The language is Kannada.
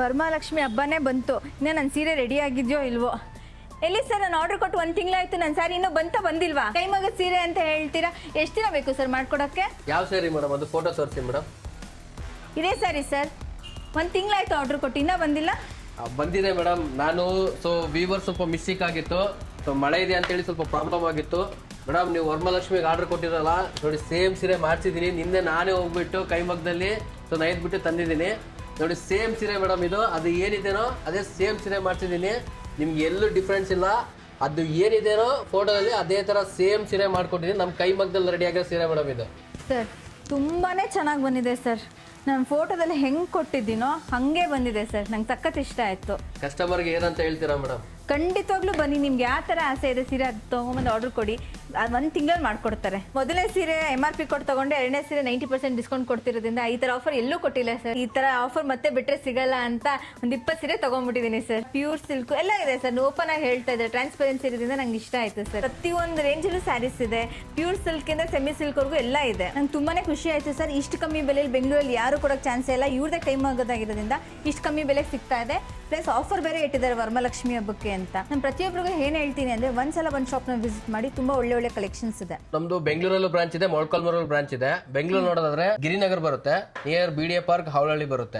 ವರಮಹಾಲಕ್ಷ್ಮಿ ಹಬ್ಬನೇ ಬಂತು, ಇನ್ನೂ ನನ್ನ ಸೀರೆ ರೆಡಿ ಆಗಿದೆಯೋ ಇಲ್ವೋ? ಎಲ್ಲಿ ಸರ್, ನಾನು ಆರ್ಡರ್ ಕೊಟ್ಟು 1 ತಿಂಗಳಾಯ್ತು, ನನ್ನ ಸ್ಯಾರಿ ಇನ್ನೂ ಬಂದಿಲ್ವಾ? ಕೈಮಗದ ಸೀರೆ ಅಂತ ಹೇಳ್ತೀರಾ, ಎಷ್ಟು ದಿನ ಬೇಕು ಸರ್ ಮಾಡ್ಕೊಡೋಕ್ಕೆ? ಯಾವ ಸ್ಯಾರಿ ಮೇಡಮ್? ಅದು ಫೋಟೋ ತೋರಿಸಿ ಮೇಡಮ್. ಇದೇ ಸ್ಯಾರಿ ಸರ್, 1 ತಿಂಗಳಾಯ್ತು ಆರ್ಡರ್ ಕೊಟ್ಟು, ಇನ್ನೂ ಬಂದಿಲ್ಲ. ಬಂದಿದೆ ಮೇಡಮ್. ನಾನು ವೀವರ್ ಸ್ವಲ್ಪ ಮಿಸ್ಟೇಕ್ ಆಗಿತ್ತು, ಮಳೆ ಇದೆ ಅಂತೇಳಿ ಸ್ವಲ್ಪ ಪ್ರಾಬ್ಲಮ್ ಆಗಿತ್ತು ಮೇಡಮ್. ನೀವು ವರಮಹಾಲಕ್ಷ್ಮಿಗೆ ಆರ್ಡರ್ ಕೊಟ್ಟಿರಲ್ಲ ನೋಡಿ, ಸೇಮ್ ಸೀರೆ ಮಾಡಿಸಿದ್ದೀನಿ. ನಿನ್ನೆ ನಾನೇ ಹೋಗ್ಬಿಟ್ಟು ಕೈಮಗ್ಗದಲ್ಲಿ ನೈದ್ಬಿಟ್ಟು ತಂದಿದ್ದೀನಿ ನೋಡಿ. ಸೇಮ್ ಸೀರೆ ಮೇಡಮ್ ಇದು. ಅದು ಏನಿದೆನೋ ಅದೇ ಸೇಮ್ ಸೀರೆ ಮಾಡ್ತಿದ್ದೀನಿ. ನಿಮ್ಗೆ ಎಲ್ಲೂ ಡಿಫ್ರೆನ್ಸ್ ಇಲ್ಲ. ಅದು ಏನಿದೆನೋ ಫೋಟೋದಲ್ಲಿ ಅದೇ ಥರ ಸೇಮ್ ಸೀರೆ ಮಾಡ್ಕೊಟ್ಟಿದ್ದೀನಿ. ನಮ್ಮ ಕೈಮಗ್ಗದಲ್ಲಿ ರೆಡಿ ಆಗಿರೋ ಸೀರೆ ಮೇಡಮ್ ಇದು. ಸರ್ ತುಂಬಾ ಚೆನ್ನಾಗಿ ಬಂದಿದೆ ಸರ್. ನಾನು ಫೋಟೋದಲ್ಲಿ ಹೆಂಗೆ ಕೊಟ್ಟಿದ್ದೀನೋ ಹಾಗೆ ಬಂದಿದೆ ಸರ್. ನಂಗೆ ಸಖತ್ ಇಷ್ಟ ಆಯಿತು. ಕಸ್ಟಮರ್ಗೆ ಏನಂತ ಹೇಳ್ತೀರಾ ಮೇಡಮ್? ಖಂಡಿತವಾಗ್ಲೂ ಬನ್ನಿ, ನಿಮ್ಗೆ ಯಾವ ಥರ ಆಸೆ ಇದೆ ಸೀರೆ ಅದು ತೊಗೊಂಬಂದು ಆರ್ಡರ್ ಕೊಡಿ, 1 ತಿಂಗಳಲ್ಲಿ ಮಾಡಿಕೊಡ್ತಾರೆ. ಮೊದಲನೇ ಸೀರೆ MRP ಕೊಟ್ಟು ತೊಗೊಂಡೆ, 2ನೇ ಸೀರೆ 90% ಡಿಸ್ಕೌಂಟ್ ಕೊಡ್ತಿರೋದ್ರಿಂದ ಈ ಥರ ಆಫರ್ ಎಲ್ಲೂ ಕೊಟ್ಟಿಲ್ಲ ಸರ್. ಈ ಥರ ಆಫರ್ ಮತ್ತೆ ಬಿಟ್ಟರೆ ಸಿಗಲ್ಲ ಅಂತ ಒಂದು 20 ಸೀರೆ ತೊಗೊಂಡ್ಬಿಟ್ಟಿದ್ದೀನಿ ಸರ್. ಪ್ಯೂರ್ ಸಿಲ್ಕ್ ಎಲ್ಲ ಇದೆ ಸರ್. ಓಪನ್ ಆಗಿ ಹೇಳ್ತಾ ಇದ್ದಾರೆ, ಟ್ರಾನ್ಸ್ಪರೆನ್ಸಿ ಇರೋದ್ರಿಂದ ನಂಗೆ ಇಷ್ಟ ಆಯಿತು ಸರ್. ಪ್ರತಿಯೊಂದು ರೇಂಜಲ್ಲೂ ಸ್ಯಾರೀಸ್ ಇದೆ, ಪ್ಯೂರ್ ಸಿಲ್ಕಿಂದ ಸೆಮಿ ಸಿಲ್ಕ್ವರೆಗೂ ಎಲ್ಲ ಇದೆ. ನಂಗೆ ತುಂಬಾ ಖುಷಿ ಆಯಿತು ಸರ್. ಇಷ್ಟು ಕಮ್ಮಿ ಬೆಲೆಯಲ್ಲಿ ಬೆಂಗಳೂರಲ್ಲಿ ಯಾರು ಕೊಡೋಕ್ಕೆ ಚಾನ್ಸೇ ಇಲ್ಲ. ಇವ್ರದೇ ಕೈಮಗ್ಗದಾಗಿರೋದ್ರಿಂದ ಇಷ್ಟು ಕಮ್ಮಿ ಬೆಲೆಗೆ ಸಿಗ್ತಾ ಇದೆ. ಪ್ಲಸ್ ಆಫರ್ ಬೇರೆ ಇಟ್ಟಿದ್ದಾರೆ ವರಮಹಾಲಕ್ಷ್ಮಿ ಹಬ್ಬಕ್ಕೆ ಅಂತ. ನಾನು ಪ್ರತಿಯೊಬ್ಬರಿಗೂ ಏನು ಹೇಳ್ತೀನಿ ಅಂದರೆ, ಒಂದ್ಸಲ ಒಂದು ಶಾಪ್ನ ವಿಸಿಟ್ ಮಾಡಿ, ತುಂಬ ಒಳ್ಳೆ ಕಲೆಕ್ಷನ್ಸ್ ಇದೆ. ನಮ್ದು ಬೆಂಗಳೂರಲ್ಲೂ ಬ್ರಾಂಚ್ ಇದೆ, ಮೊಳಕಾಲ್ಮೂರಲ್ಲಿ ಬ್ರಾಂಚ್ ಇದೆ. ಬೆಂಗಳೂರು ನೋಡೋದಾದ್ರೆ ಗಿರಿನಗರ್ ಬರುತ್ತೆ, ನಿಯರ್ BDA ಪಾರ್ಕ್, ಹಾವಳಹಳ್ಳಿ ಬರುತ್ತೆ.